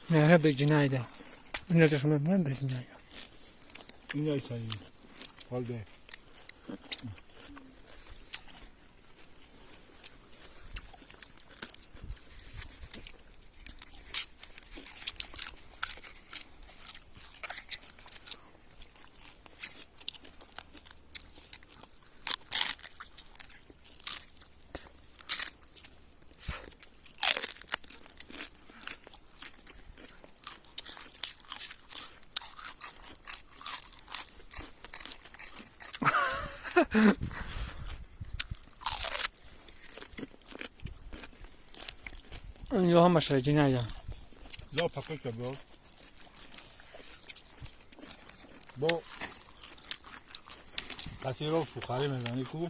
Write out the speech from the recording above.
نه به جنایده این چه شما من به جنایده این ایسایی حال ده اینجا هم مشهد جنایده لا پاکت با قطعی رو سوخاری میزنی کو